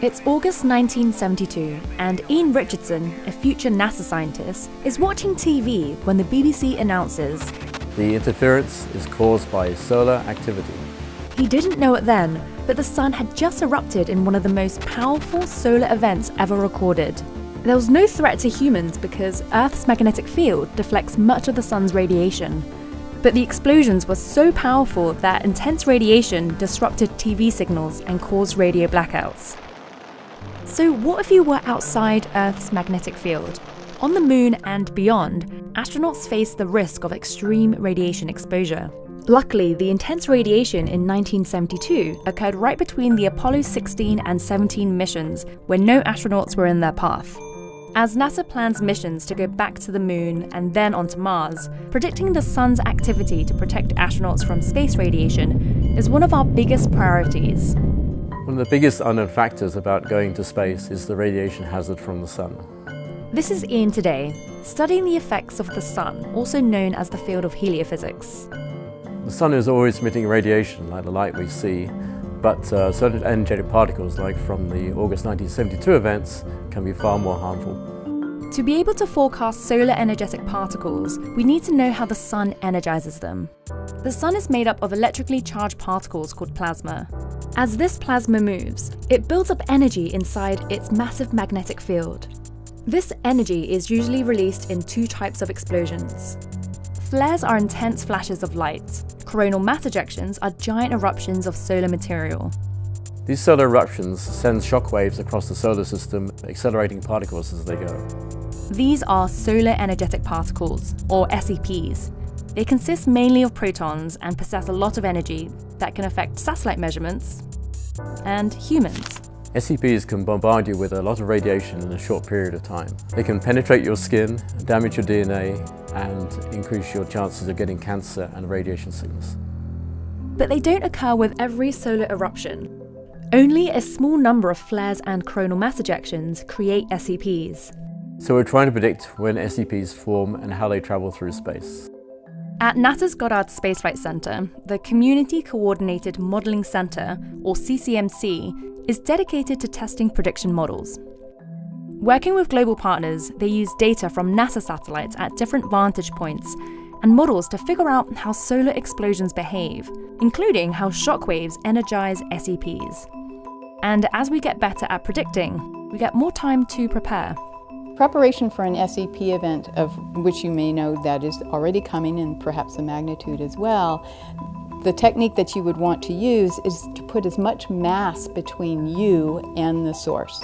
It's August 1972, and Ian Richardson, a future NASA scientist, is watching TV when the BBC announces the interference is caused by solar activity. He didn't know it then, but the sun had just erupted in one of the most powerful solar events ever recorded. There was no threat to humans because Earth's magnetic field deflects much of the sun's radiation. But the explosions were so powerful that intense radiation disrupted TV signals and caused radio blackouts. So what if you were outside Earth's magnetic field? On the moon and beyond, astronauts face the risk of extreme radiation exposure. Luckily, the intense radiation in 1972 occurred right between the Apollo 16 and 17 missions, where no astronauts were in their path. As NASA plans missions to go back to the moon and then onto Mars, predicting the sun's activity to protect astronauts from space radiation is one of our biggest priorities. One of the biggest unknown factors about going to space is the radiation hazard from the sun. This is Ian today, studying the effects of the sun, also known as the field of heliophysics. The sun is always emitting radiation like the light we see, but certain energetic particles, like from the August 1972 events, can be far more harmful. To be able to forecast solar energetic particles, we need to know how the sun energizes them. The sun is made up of electrically charged particles called plasma. As this plasma moves, it builds up energy inside its massive magnetic field. This energy is usually released in two types of explosions. Flares are intense flashes of light. Coronal mass ejections are giant eruptions of solar material. These solar eruptions send shock waves across the solar system, accelerating particles as they go. These are solar energetic particles, or SEPs. They consist mainly of protons and possess a lot of energy that can affect satellite measurements and humans. SEPs can bombard you with a lot of radiation in a short period of time. They can penetrate your skin, damage your DNA, and increase your chances of getting cancer and radiation sickness. But they don't occur with every solar eruption. Only a small number of flares and coronal mass ejections create SEPs. So we're trying to predict when SEPs form and how they travel through space. At NASA's Goddard Space Flight Center, the Community Coordinated Modeling Center, or CCMC, is dedicated to testing prediction models. Working with global partners, they use data from NASA satellites at different vantage points and models to figure out how solar explosions behave, including how shockwaves energize SEPs. And as we get better at predicting, we get more time to prepare. Preparation for an SEP event, of which you may know that is already coming and perhaps the magnitude as well, the technique that you would want to use is to put as much mass between you and the source.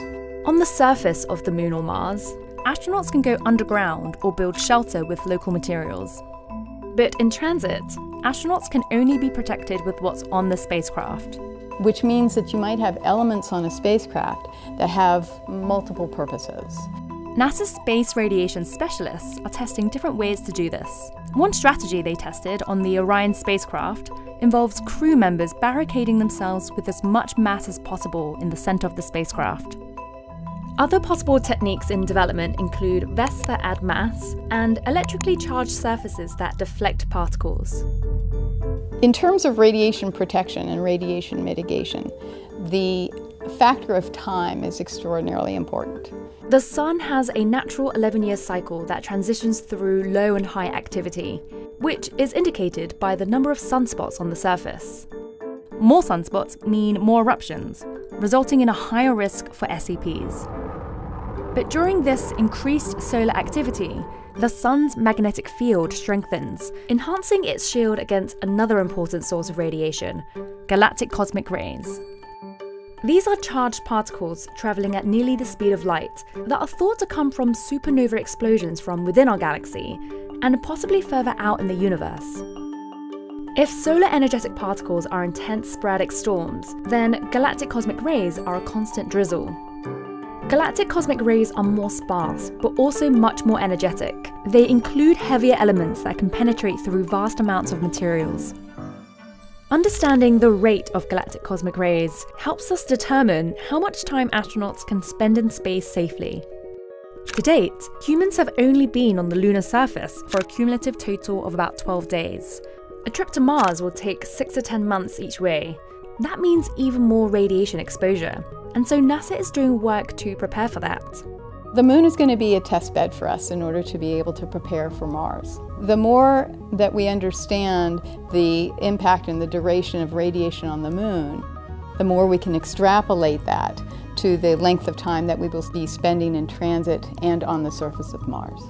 On the surface of the moon or Mars, astronauts can go underground or build shelter with local materials. But in transit, astronauts can only be protected with what's on the spacecraft. Which means that you might have elements on a spacecraft that have multiple purposes. NASA's space radiation specialists are testing different ways to do this. One strategy they tested on the Orion spacecraft involves crew members barricading themselves with as much mass as possible in the center of the spacecraft. Other possible techniques in development include vests that add mass and electrically charged surfaces that deflect particles. In terms of radiation protection and radiation mitigation, the factor of time is extraordinarily important. The sun has a natural 11-year cycle that transitions through low and high activity, which is indicated by the number of sunspots on the surface. More sunspots mean more eruptions, resulting in a higher risk for SEPs. But during this increased solar activity, the sun's magnetic field strengthens, enhancing its shield against another important source of radiation, galactic cosmic rays. These are charged particles travelling at nearly the speed of light that are thought to come from supernova explosions from within our galaxy and possibly further out in the universe. If solar energetic particles are intense sporadic storms, then galactic cosmic rays are a constant drizzle. Galactic cosmic rays are more sparse, but also much more energetic. They include heavier elements that can penetrate through vast amounts of materials. Understanding the rate of galactic cosmic rays helps us determine how much time astronauts can spend in space safely. To date, humans have only been on the lunar surface for a cumulative total of about 12 days. A trip to Mars will take 6 to 10 months each way, That means even more radiation exposure, and so NASA is doing work to prepare for that. The moon is going to be a test bed for us in order to be able to prepare for Mars. The more that we understand the impact and the duration of radiation on the moon, the more we can extrapolate that to the length of time that we will be spending in transit and on the surface of Mars.